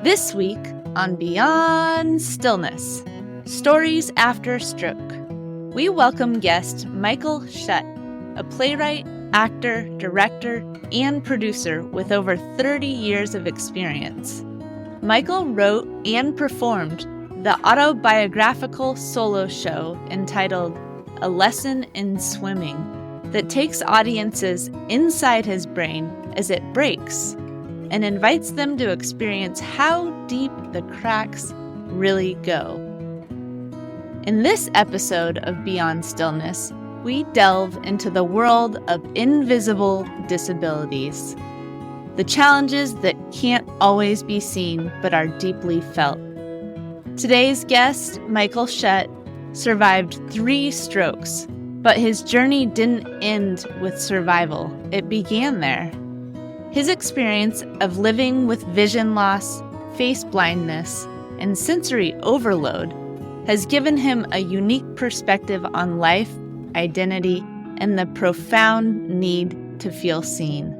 This week on Beyond Stillness, Stories After Stroke, we welcome guest Michael Shutt, a playwright, actor, director, and producer with over 30 years of experience. Michael wrote and performed the autobiographical solo show entitled A Lesson in Swimming that takes audiences inside his brain as it breaks and invites them to experience how deep the cracks really go. In this episode of Beyond Stillness, we delve into the world of invisible disabilities, the challenges that can't always be seen but are deeply felt. Today's guest, Michael Shutt, survived 3 strokes, but his journey didn't end with survival. It began there. His experience of living with vision loss, face blindness, and sensory overload has given him a unique perspective on life, identity, and the profound need to feel seen.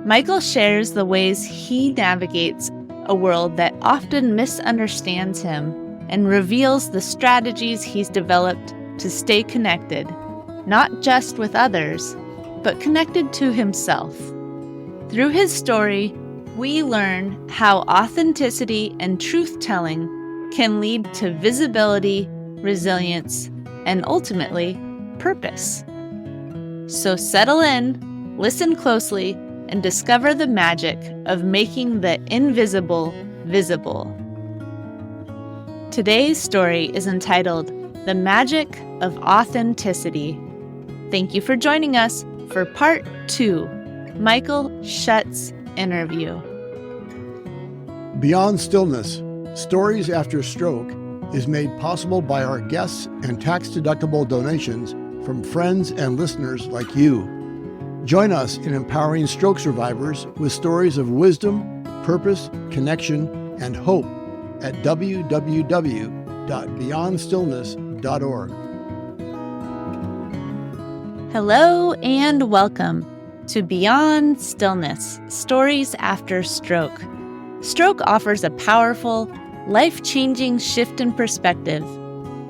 Michael shares the ways he navigates a world that often misunderstands him and reveals the strategies he's developed to stay connected, not just with others, but connected to himself. Through his story, we learn how authenticity and truth-telling can lead to visibility, resilience, and ultimately, purpose. So settle in, listen closely, and discover the magic of making the invisible visible. Today's story is entitled The Magic of Authenticity. Thank you for joining us for Part 2, Michael Shutt's interview. Beyond Stillness, Stories After Stroke is made possible by our guests and tax-deductible donations from friends and listeners like you. Join us in empowering stroke survivors with stories of wisdom, purpose, connection, and hope at www.beyondstillness.org. Hello and welcome to Beyond Stillness, Stories After Stroke. Stroke offers a powerful, life-changing shift in perspective.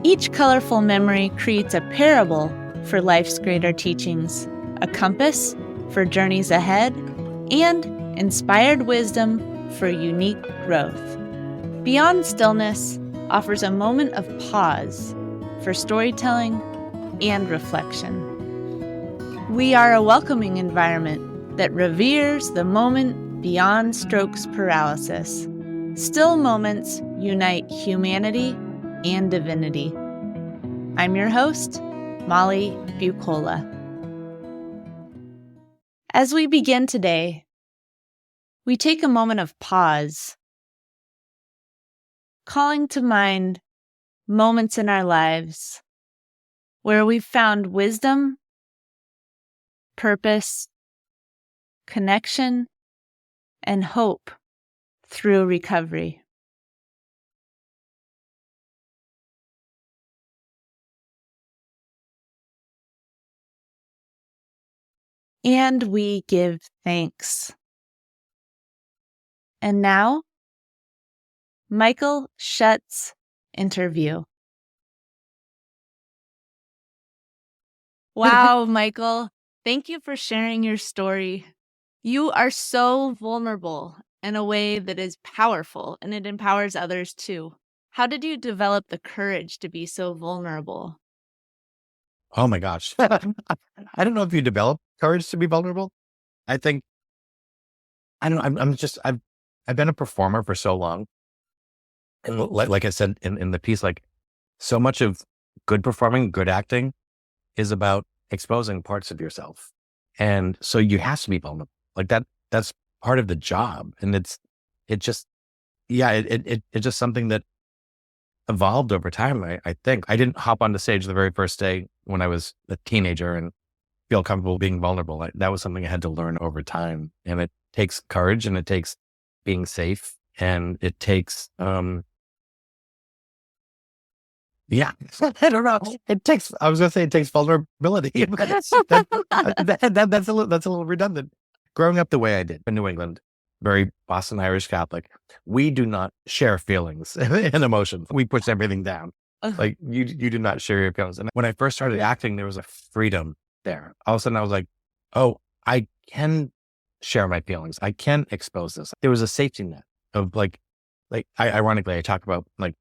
Each colorful memory creates a parable for life's greater teachings, a compass for journeys ahead, and inspired wisdom for unique growth. Beyond Stillness offers a moment of pause for storytelling and reflection. We are a welcoming environment that reveres the moment beyond stroke's paralysis. Still moments unite humanity and divinity. I'm your host, Molly Bucola. As we begin today, we take a moment of pause, calling to mind moments in our lives where we've found wisdom, purpose, connection, and hope through recovery. And we give thanks. And now, Michael Shutt's interview. Wow, Michael. Thank you for sharing your story. You are so vulnerable in a way that is powerful, and it empowers others too. How did you develop the courage to be so vulnerable? Oh my gosh. I don't know if you develop courage to be vulnerable. I think, I've been a performer for so long. And like I said in the piece, like so much of good performing, good acting is about exposing parts of yourself. And so you have to be vulnerable like that. That's part of the job. And it's just something that evolved over time. I think I didn't hop on the stage the very first day when I was a teenager and feel comfortable being vulnerable. That was something I had to learn over time. And it takes courage, and it takes being safe, and it takes, I don't know. I was going to say it takes vulnerability. That's a little redundant. Growing up the way I did in New England, very Boston Irish Catholic. We do not share feelings and emotions. We push everything down. Like you do not share your feelings. And when I first started acting, there was a freedom there. All of a sudden I was like, oh, I can share my feelings. I can expose this. There was a safety net of ironically, I talk about like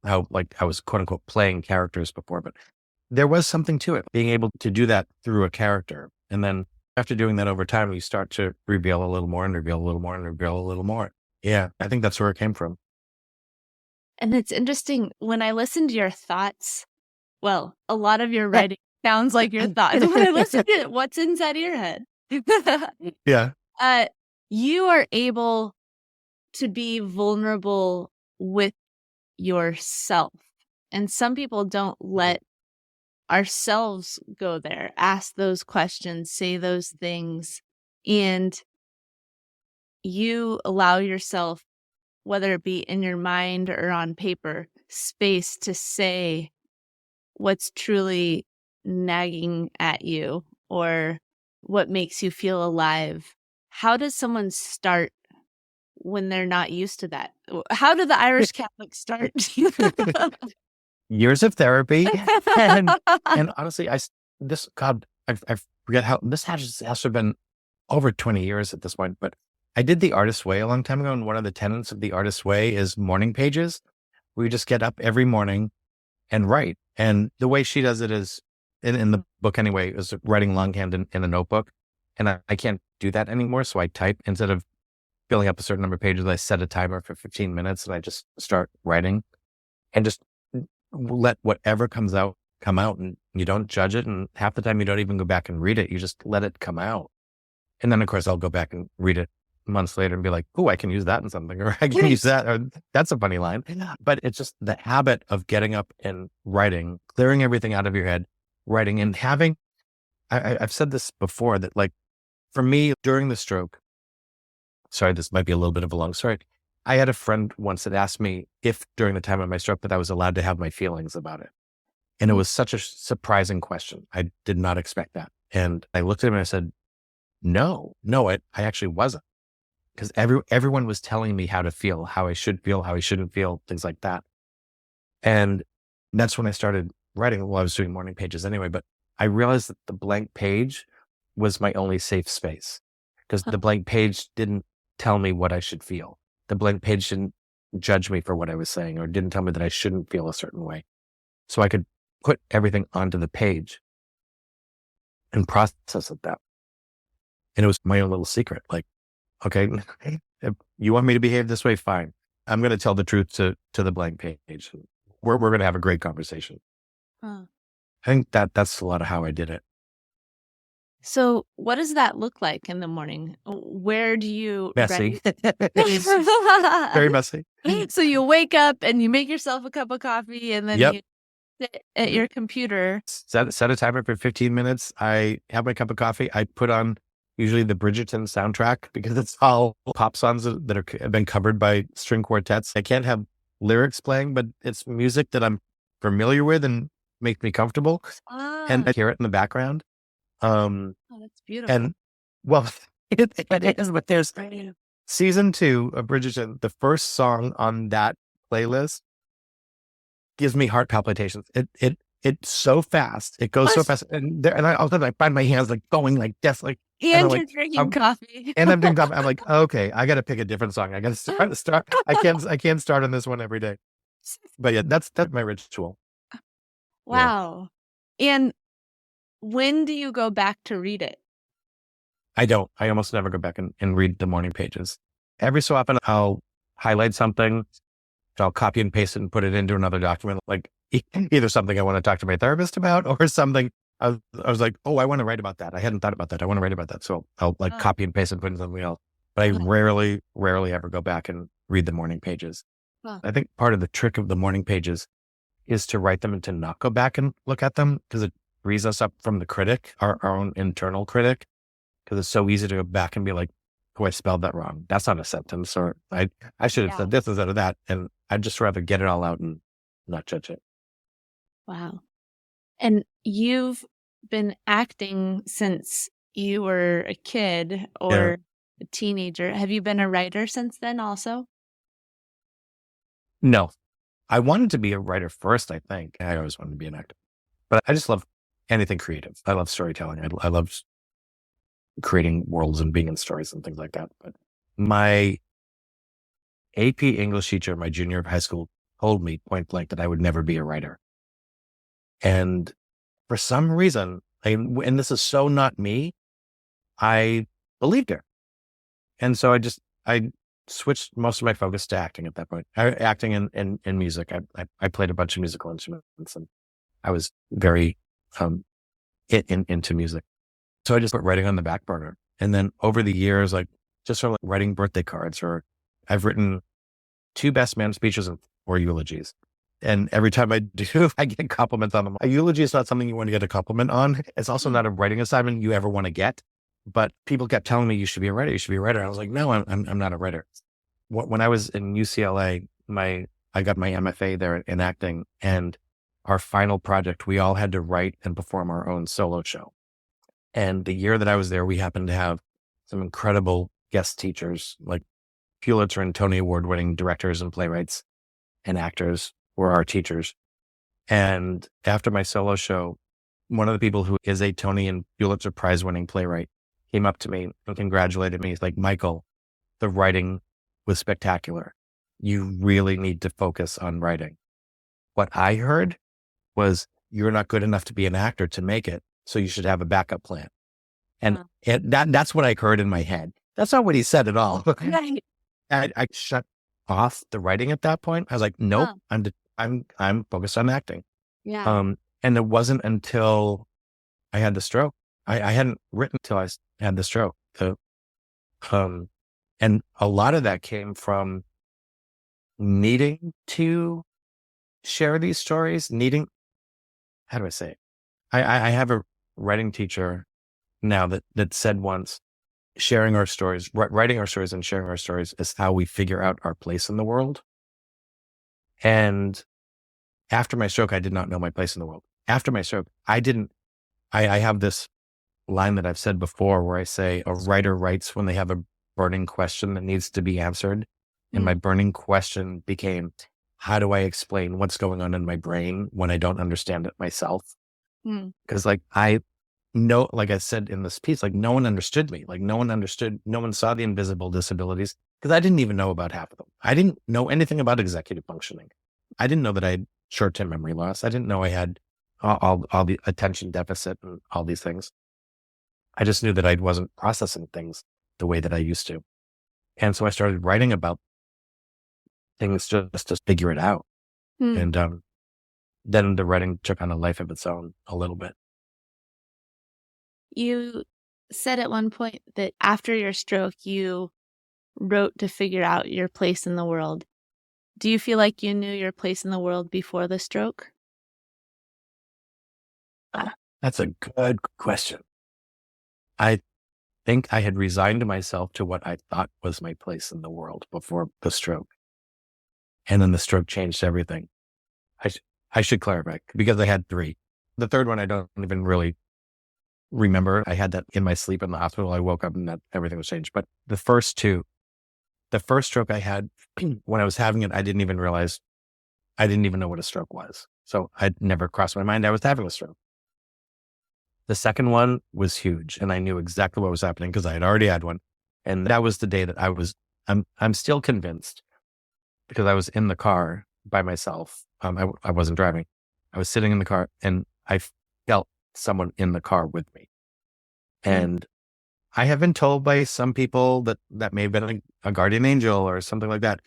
how like I was quote unquote playing characters before, but there was something to it, being able to do that through a character. And then after doing that over time, you start to reveal a little more and reveal a little more and reveal a little more. Yeah, I think that's where it came from. And it's interesting when I listen to your thoughts. Well, a lot of your writing sounds like your thoughts. When I listen to it, what's inside of your head? Yeah. You are able to be vulnerable with yourself. And some people don't let ourselves go there, ask those questions, say those things. And you allow yourself, whether it be in your mind or on paper, space to say what's truly nagging at you or what makes you feel alive. How does someone start when they're not used to that? How do the Irish Catholics start? Years of therapy. And honestly, I forget how this has to have been over 20 years at this point, but I did the Artist's Way a long time ago. And one of the tenets of the Artist's Way is morning pages, where you just get up every morning and write. And the way she does it is in the book anyway, is writing longhand in a notebook. And I can't do that anymore. So I type instead of filling up a certain number of pages. I set a timer for 15 minutes and I just start writing and just let whatever comes out come out, and you don't judge it. And half the time you don't even go back and read it. You just let it come out. And then of course I'll go back and read it months later and be like, oh, I can use that in something, or I can use that, or that's a funny line. But it's just the habit of getting up and writing, clearing everything out of your head, writing, and having, I've said this before, that like for me during the stroke, sorry, this might be a little bit of a long story. I had a friend once that asked me if during the time of my stroke that I was allowed to have my feelings about it. And it was such a surprising question. I did not expect that. And I looked at him and I said, no, I actually wasn't. Because everyone was telling me how to feel, how I should feel, how I shouldn't feel, things like that. And that's when I started writing. Well, I was doing morning pages anyway, but I realized that the blank page was my only safe space, because the blank page didn't tell me what I should feel. The blank page didn't judge me for what I was saying, or didn't tell me that I shouldn't feel a certain way. So I could put everything onto the page and process it that. And it was my own little secret. Like, okay, if you want me to behave this way, fine. I'm going to tell the truth to the blank page. We're going to have a great conversation. I think that's a lot of how I did it. So what does that look like in the morning? Where do you... Messy. Very messy. So you wake up and you make yourself a cup of coffee, and then you sit at your computer. Set a timer for 15 minutes. I have my cup of coffee. I put on usually the Bridgerton soundtrack, because it's all pop songs that have been covered by string quartets. I can't have lyrics playing, but it's music that I'm familiar with and make me comfortable. And I hear it in the background. That's beautiful. And well, it is, but there's season 2 of Bridgerton. The first song on that playlist gives me heart palpitations. It's so fast. It goes so fast. And all of a sudden I find my hands like going like death, like, and you're drinking coffee. And I'm drinking coffee. I'm like, okay, I got to pick a different song. I got to start. I can't start on this one every day. But yeah, that's my ritual. Wow. Yeah. And when do you go back to read it? I don't. I almost never go back and read the morning pages. Every so often I'll highlight something. I'll copy and paste it and put it into another document, like either something I want to talk to my therapist about, or something I was like, oh, I want to write about that. I hadn't thought about that. I want to write about that. So I'll like copy and paste and put in something else. But I rarely ever go back and read the morning pages. I think part of the trick of the morning pages is to write them and to not go back and look at them, because it frees us up from the critic, our own internal critic, because it's so easy to go back and be like, oh, I spelled that wrong. That's not a sentence. Or I should have said this instead of that. And I'd just rather get it all out and not judge it. Wow. And you've been acting since you were a kid, or a teenager. Have you been a writer since then also? No, I wanted to be a writer first, I think. I always wanted to be an actor. But I just love anything creative. I love storytelling. I love creating worlds and being in stories and things like that. But my AP English teacher, my junior of high school, told me point blank that I would never be a writer. And for some reason, and this is so not me, I believed her. And so I switched most of my focus to acting at that point. Acting and music. I played a bunch of musical instruments and I was very into music. So I just put writing on the back burner. And then over the years, like just sort of like writing birthday cards, or I've written 2 best man speeches and 4 eulogies. And every time I do, I get compliments on them. A eulogy is not something you want to get a compliment on. It's also not a writing assignment you ever want to get. But people kept telling me, you should be a writer. You should be a writer. I was like, no, I'm not a writer. When I was in UCLA, I got my MFA there in acting, and our final project, we all had to write and perform our own solo show. And the year that I was there, we happened to have some incredible guest teachers, like Pulitzer and Tony Award winning directors and playwrights and actors were our teachers. And after my solo show, one of the people who is a Tony and Pulitzer Prize winning playwright came up to me and congratulated me. He's like, Michael, the writing was spectacular. You really need to focus on writing. What I heard was, you're not good enough to be an actor to make it, so you should have a backup plan. And that's what I heard in my head. That's not what he said at all. Right. I shut off the writing at that point. I was like, nope, I'm focused on acting. Yeah. And it wasn't until I had the stroke. I hadn't written until I had the stroke. And a lot of that came from needing to share these stories, how do I say it? I have a writing teacher now that said once, sharing our stories, writing our stories and sharing our stories is how we figure out our place in the world. And after my stroke, I did not know my place in the world. After my stroke, I have this line that I've said before where I say, a writer writes when they have a burning question that needs to be answered. And my burning question became, how do I explain what's going on in my brain when I don't understand it myself? Because like I said in this piece, like no one understood me. Like no one saw the invisible disabilities because I didn't even know about half of them. I didn't know anything about executive functioning. I didn't know that I had short-term memory loss. I didn't know I had all the attention deficit and all these things. I just knew that I wasn't processing things the way that I used to. And so I started writing about things just to figure it out. And then the writing took on a life of its own a little bit. You said at one point that after your stroke, you wrote to figure out your place in the world. Do you feel like you knew your place in the world before the stroke? That's a good question. I think I had resigned myself to what I thought was my place in the world before the stroke. And then the stroke changed everything. I should clarify because I had 3. The third one, I don't even really remember. I had that in my sleep in the hospital. I woke up and that everything was changed. But the first 2, the first stroke I had when I was having it, I didn't even know what a stroke was. So I'd never crossed my mind I was having a stroke. The second one was huge and I knew exactly what was happening because I had already had one. And that was the day that I'm still convinced because I was in the car by myself. I wasn't driving. I was sitting in the car and I felt someone in the car with me. And I have been told by some people that may have been a guardian angel or something like that.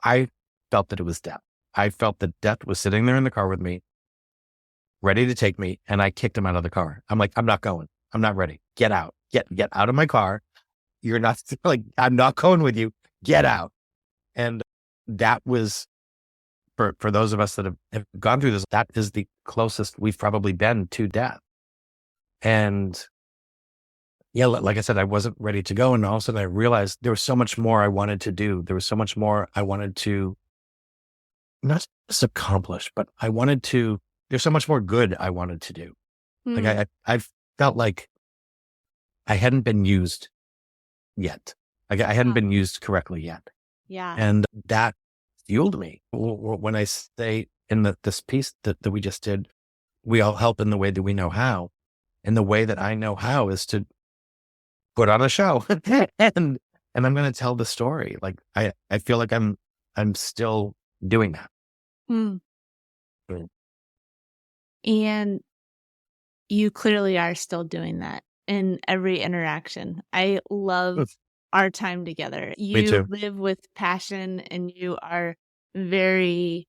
I felt that it was death. I felt that death was sitting there in the car with me, ready to take me. And I kicked him out of the car. I'm like, I'm not going. I'm not ready. Get out. Get out of my car. You're not like, I'm not going with you. Get out. And that was, for those of us that have gone through this, that is the closest we've probably been to death. And yeah, like I said, I wasn't ready to go. And all of a sudden I realized there was so much more I wanted to do. There was so much more I wanted to not just accomplish, but there's so much more good I wanted to do. Like I felt like I hadn't been used yet. Like I hadn't been used correctly yet. Yeah. And that fueled me. When I say in this piece that we just did, we all help in the way that we know how. And the way that I know how is to put on a show and I'm going to tell the story. Like I feel like I'm still doing that. Hmm. Mm. And you clearly are still doing that in every interaction. I love our time together. Me You too. live with passion and you are very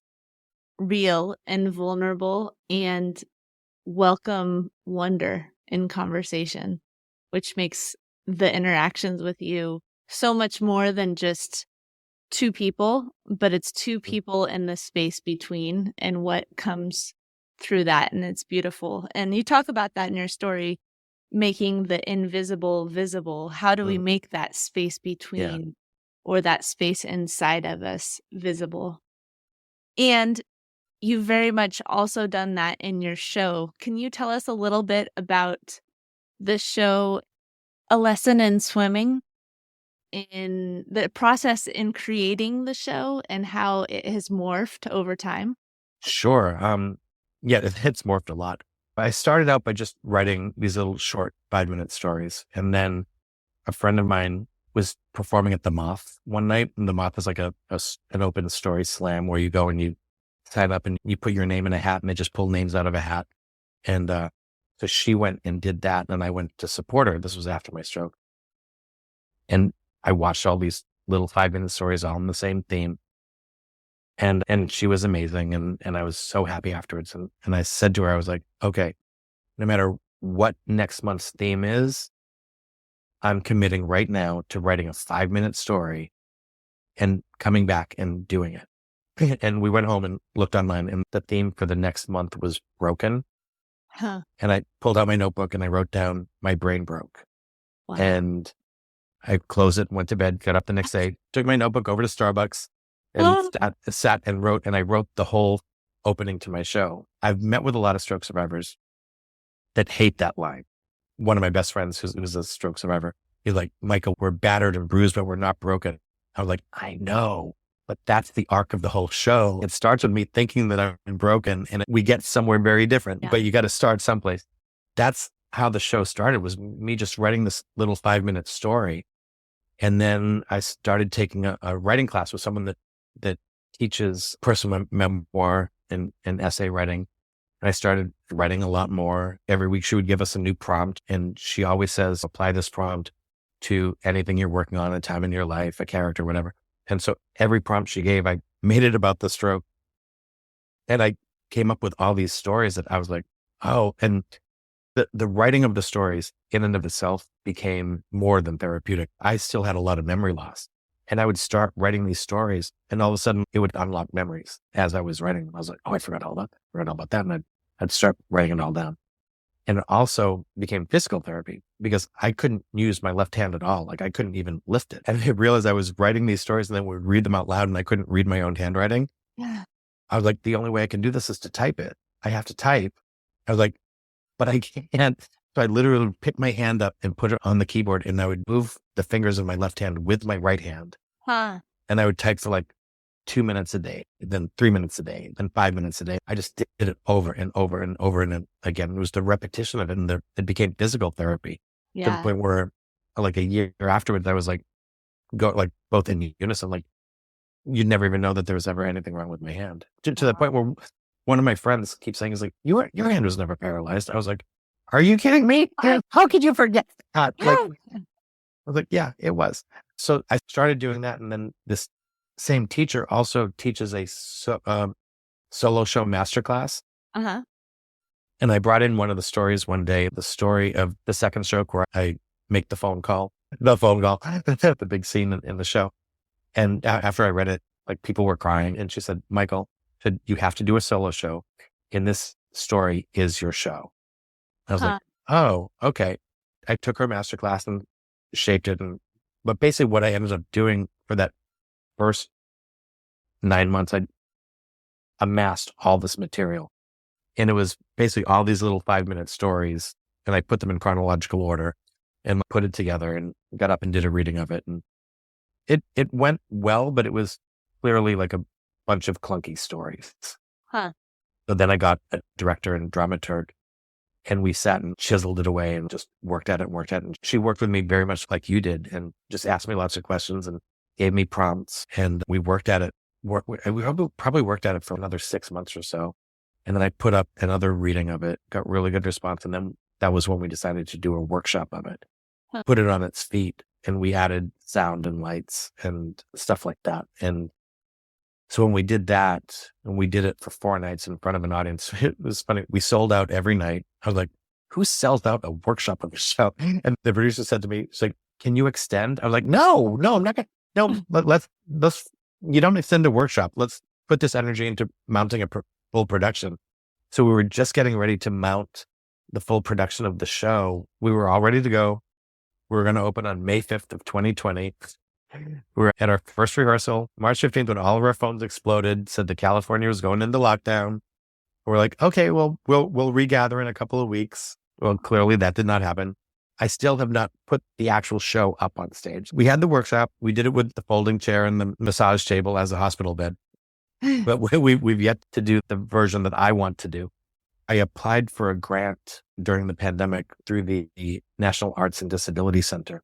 real and vulnerable and welcome wonder in conversation, which makes the interactions with you so much more than just two people, but it's two people in the space between and what comes through that. And it's beautiful. And you talk about that in your story, making the invisible visible. How do we make that space between or that space inside of us visible? And you've very much also done that in your show. Can you tell us a little bit about the show, A Lesson in Swimming, in the process in creating the show and how it has morphed over time? Sure. Yeah, it's morphed a lot. I started out by just writing these little short 5-minute stories. And then a friend of mine was performing at the Moth one night. And the Moth is like an open story slam where you go and you sign up and you put your name in a hat and they just pull names out of a hat. And so she went and did that. And I went to support her. This was after my stroke. And I watched all these little 5-minute stories all in the same theme. And she was amazing. And I was so happy afterwards. And I said to her, I was like, okay, no matter what next month's theme is, I'm committing right now to writing a 5-minute story and coming back and doing it. And we went home and looked online and the theme for the next month was broken. Huh. And I pulled out my notebook and I wrote down, my brain broke. Wow. And I closed it, went to bed, got up the next day, took my notebook over to Starbucks and sat and wrote. And I wrote the whole opening to my show. I've met with a lot of stroke survivors that hate that line. One of my best friends who's a stroke survivor, he's like, Michael, we're battered and bruised, but we're not broken. I was like, I know, but that's the arc of the whole show. It starts with me thinking that I'm broken and we get somewhere very different, but you got to start someplace. That's how the show started, was me just writing this little 5-minute story. And then I started taking a writing class with someone that teaches personal memoir and essay writing. And I started writing a lot more. Every week she would give us a new prompt. And she always says, apply this prompt to anything you're working on, a time in your life, a character, whatever. And so every prompt she gave, I made it about the stroke. And I came up with all these stories that I was like, oh, and the writing of the stories in and of itself became more than therapeutic. I still had a lot of memory loss. And I would start writing these stories and all of a sudden it would unlock memories as I was writing them. I was like, oh, I forgot all about that. And I'd start writing it all down. And it also became physical therapy because I couldn't use my left hand at all. Like I couldn't even lift it. And I realized I was writing these stories and then would read them out loud and I couldn't read my own handwriting. Yeah. I was like, the only way I can do this is to type it. I have to type. I was like, but I can't. So I literally would pick my hand up and put it on the keyboard and I would move the fingers of my left hand with my right hand. Huh. And I would type for like 2 minutes a day, then 3 minutes a day, then 5 minutes a day. I just did it over and over and over and again. It was the repetition of it and it became physical therapy to the point where like a year afterwards, I was like, both in unison, like you'd never even know that there was ever anything wrong with my hand to the point where one of my friends keeps saying, is like, your hand was never paralyzed. I was like, are you kidding me? How could you forget that? Like, I was like, yeah, it was. So I started doing that. And then this same teacher also teaches a solo show masterclass. Uh-huh. And I brought in one of the stories one day, the story of the second stroke where I make the phone call, the big scene in the show. And after I read it, like people were crying and she said, Michael, you have to do a solo show. And this story is your show. I was like, oh, okay. I took her masterclass and shaped it. But basically what I ended up doing for that first 9 months, I amassed all this material. And it was basically all these little 5-minute stories. And I put them in chronological order and put it together and got up and did a reading of it. And it went well, but it was clearly like a bunch of clunky stories. Huh. So then I got a director and dramaturg, and we sat and chiseled it away and just worked at it and worked at it. And she worked with me very much like you did, and just asked me lots of questions and gave me prompts, and we worked at it. We probably worked at it for another 6 months or so. And then I put up another reading of it, got really good response. And then that was when we decided to do a workshop of it, put it on its feet, and we added sound and lights and stuff like that. And so when we did that, and we did it for 4 nights in front of an audience, it was funny. We sold out every night. I was like, who sells out a workshop of a show? And the producer said to me, she's like, can you extend? I was like, no, I'm not going to. No, let's, you don't extend a workshop. Let's put this energy into mounting a full production. So we were just getting ready to mount the full production of the show. We were all ready to go. We were going to open on May 5th of 2020. We were at our first rehearsal, March 15th, when all of our phones exploded, said that California was going into lockdown. We're like, okay, well, we'll regather in a couple of weeks. Well, clearly that did not happen. I still have not put the actual show up on stage. We had the workshop. We did it with the folding chair and the massage table as a hospital bed. But we've yet to do the version that I want to do. I applied for a grant during the pandemic through the National Arts and Disabilities Center.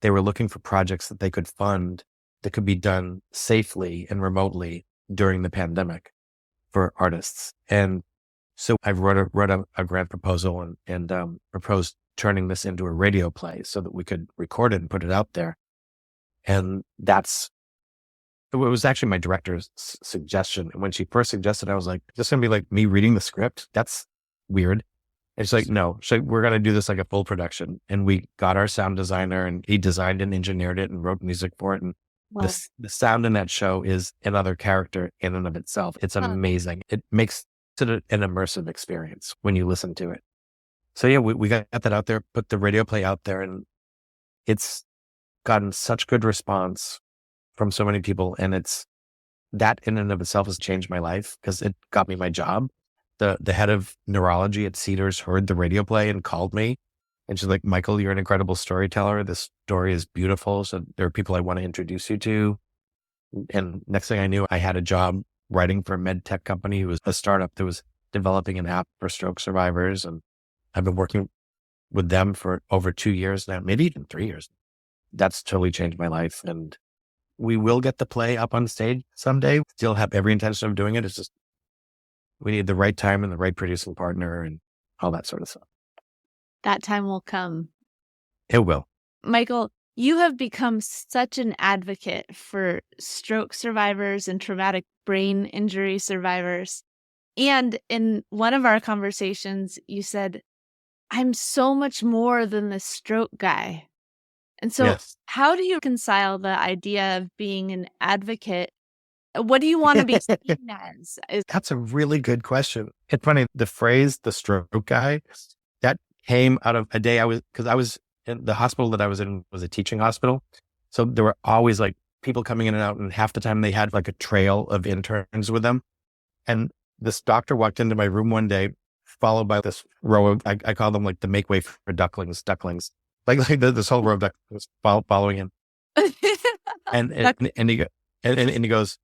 They were looking for projects that they could fund that could be done safely and remotely during the pandemic for artists. And so I wrote a grant proposal and proposed turning this into a radio play so that we could record it and put it out there. And it was actually my director's suggestion. And when she first suggested, I was like, this is going to be like me reading the script. That's weird. And she's like, no, we're going to do this like a full production. And we got our sound designer, and he designed and engineered it and wrote music for it. And Wow. the sound in that show is another character in and of itself. It's amazing. It makes it an immersive experience when you listen to it. So yeah, we got that out there, put the radio play out there, and it's gotten such good response from so many people. And that in and of itself has changed my life because it got me my job. The head of neurology at Cedars heard the radio play and called me. And she's like, Michael, you're an incredible storyteller. This story is beautiful. So there are people I want to introduce you to. And next thing I knew, I had a job writing for a med tech company. It was a startup that was developing an app for stroke survivors. And I've been working with them for over 2 years now, maybe even 3 years. That's totally changed my life. And we will get the play up on stage someday. Still have every intention of doing it. It's just, we need the right time and the right producing partner and all that sort of stuff. That time will come. It will. Michael, you have become such an advocate for stroke survivors and traumatic brain injury survivors. And in one of our conversations, you said, I'm so much more than the stroke guy. And so Yes. How do you reconcile the idea of being an advocate? What do you want to be seen as? That's a really good question. It's funny, the phrase, the stroke guy, that came out of a day I was in the hospital that I was in was a teaching hospital. So there were always like people coming in and out, and half the time they had like a trail of interns with them. And this doctor walked into my room one day, followed by this row of, I call them like the make way for ducklings, like this whole row of ducklings following him. And he goes,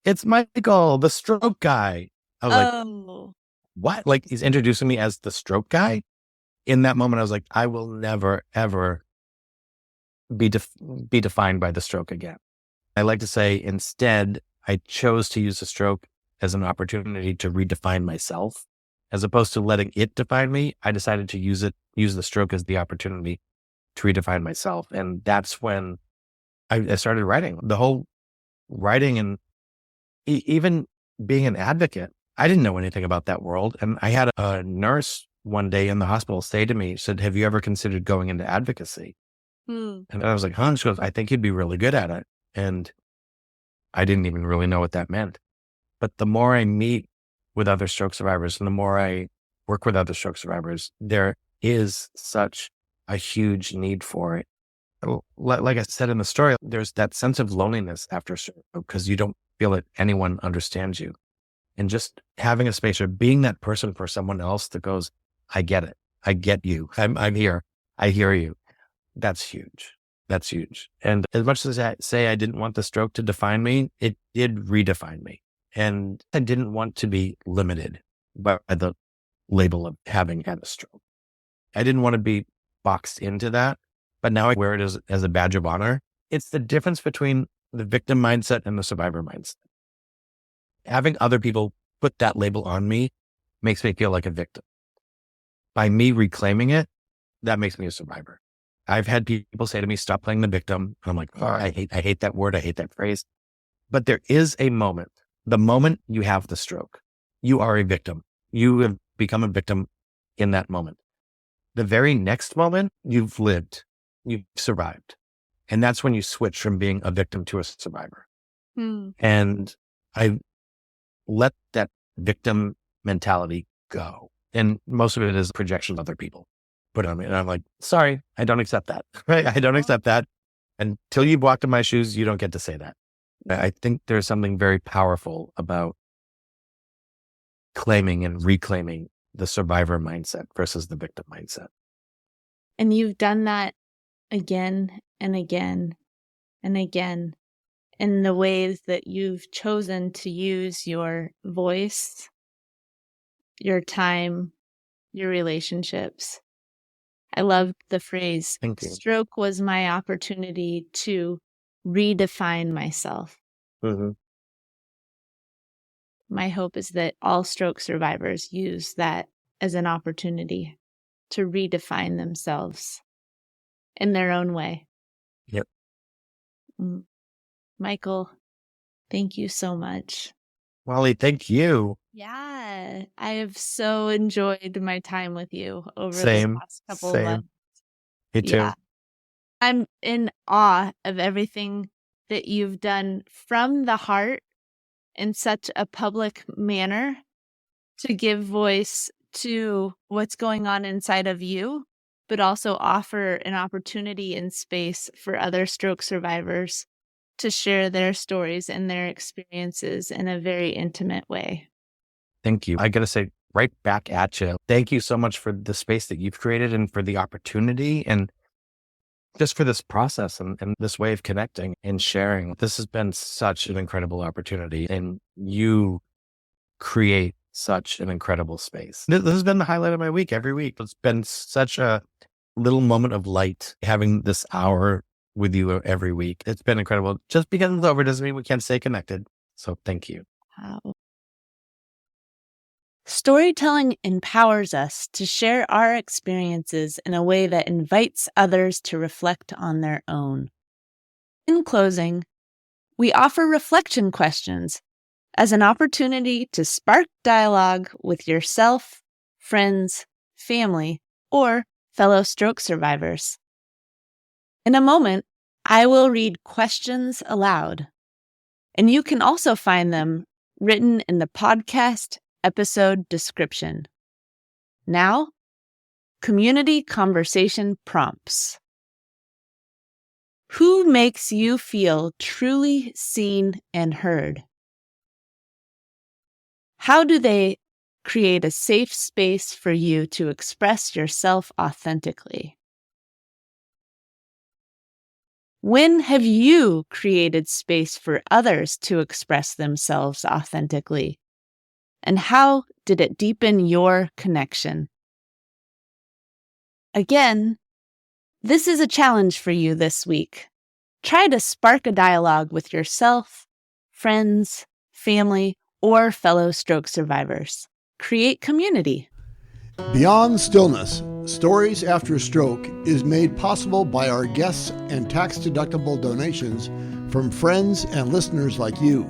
it's Michael, the stroke guy. I was like, what? Like he's introducing me as the stroke guy? In that moment, I was like, I will never, ever be defined by the stroke again. I like to say instead, I chose to use the stroke as an opportunity to redefine myself. As opposed to letting it define me, I decided to use the stroke as the opportunity to redefine myself. And that's when I started writing. The whole writing and even being an advocate, I didn't know anything about that world. And I had a nurse one day in the hospital say to me, said, have you ever considered going into advocacy? And I was like, huh? She goes, I think you'd be really good at it. And I didn't even really know what that meant. But the more I meet with other stroke survivors and the more I work with other stroke survivors, there is such a huge need for it. Like I said in the story, there's that sense of loneliness after stroke because you don't feel that anyone understands you. And just having a space or being that person for someone else that goes, I get it. I get you. I'm here. I hear you. That's huge. That's huge. And as much as I say I didn't want the stroke to define me, it did redefine me. And I didn't want to be limited by the label of having had a stroke. I didn't want to be boxed into that, but now I wear it as a badge of honor. It's the difference between the victim mindset and the survivor mindset. Having other people put that label on me makes me feel like a victim. By me reclaiming it, that makes me a survivor. I've had people say to me, stop playing the victim. I'm like, oh, I hate that word. I hate that phrase. But there is a moment, the moment you have the stroke, you are a victim. You have become a victim in that moment. The very next moment, you've lived, you've survived. And that's when you switch from being a victim to a survivor. And I let that victim mentality go. And most of it is projection of other people put on me. And I'm like, sorry, I don't accept that. Right? I don't accept that. Until you've walked in my shoes, you don't get to say that. I think there's something very powerful about claiming and reclaiming the survivor mindset versus the victim mindset. And you've done that again and again and again in the ways that you've chosen to use your voice, your time, your relationships. I loved the phrase, stroke was my opportunity to redefine myself. Mm-hmm. My hope is that all stroke survivors use that as an opportunity to redefine themselves in their own way. Yep. Michael, thank you so much. Wally, thank you. Yeah, I have so enjoyed my time with you over the last couple of months. Me too. Yeah. I'm in awe of everything that you've done from the heart in such a public manner to give voice to what's going on inside of you, but also offer an opportunity and space for other stroke survivors to share their stories and their experiences in a very intimate way. Thank you. I got to say right back at you. Thank you so much for the space that you've created and for the opportunity and just for this process and this way of connecting and sharing. This has been such an incredible opportunity and you create such an incredible space. This has been the highlight of my week every week. It's been such a little moment of light having this hour with you every week. It's been incredible. Just because it's over doesn't mean we can't stay connected. So thank you. Wow. Storytelling empowers us to share our experiences in a way that invites others to reflect on their own. In closing, we offer reflection questions as an opportunity to spark dialogue with yourself, friends, family, or fellow stroke survivors. In a moment, I will read questions aloud, and you can also find them written in the podcast episode description. Now, community conversation prompts. Who makes you feel truly seen and heard? How do they create a safe space for you to express yourself authentically? When have you created space for others to express themselves authentically? And how did it deepen your connection? Again, this is a challenge for you this week. Try to spark a dialogue with yourself, friends, family, or fellow stroke survivors. Create community. Beyond Stillness, Stories After Stroke is made possible by our guests and tax-deductible donations from friends and listeners like you.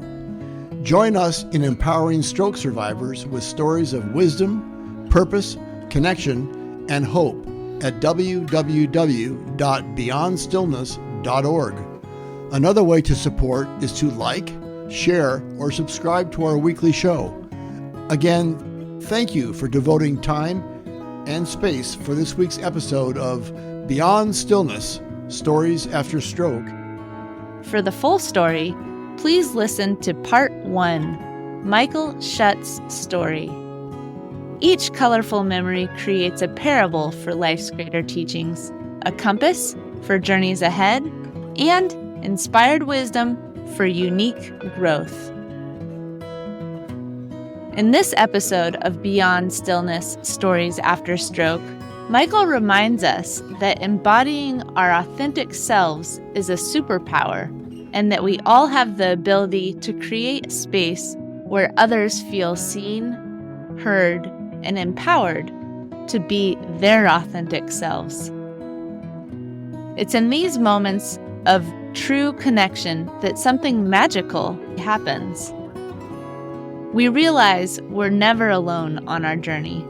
Join us in empowering stroke survivors with stories of wisdom, purpose, connection, and hope at www.beyondstillness.org. Another way to support is to like, share, or subscribe to our weekly show. Again, thank you for devoting time and space for this week's episode of Beyond Stillness, Stories After Stroke. For the full story, please listen to Part 1, Michael Shutt's story. Each colorful memory creates a parable for life's greater teachings, a compass for journeys ahead and inspired wisdom for unique growth. In this episode of Beyond Stillness, Stories After Stroke, Michael reminds us that embodying our authentic selves is a superpower, and that we all have the ability to create a space where others feel seen, heard, and empowered to be their authentic selves. It's in these moments of true connection that something magical happens. We realize we're never alone on our journey.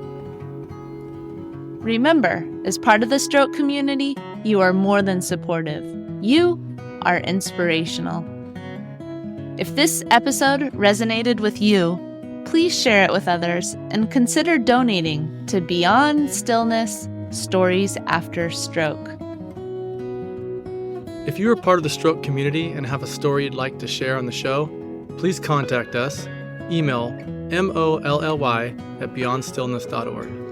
Remember, as part of the stroke community, you are more than supportive. You are inspirational. If this episode resonated with you, please share it with others and consider donating to Beyond Stillness, Stories After Stroke. If you are part of the stroke community and have a story you'd like to share on the show, please contact us. Email molly@beyondstillness.org.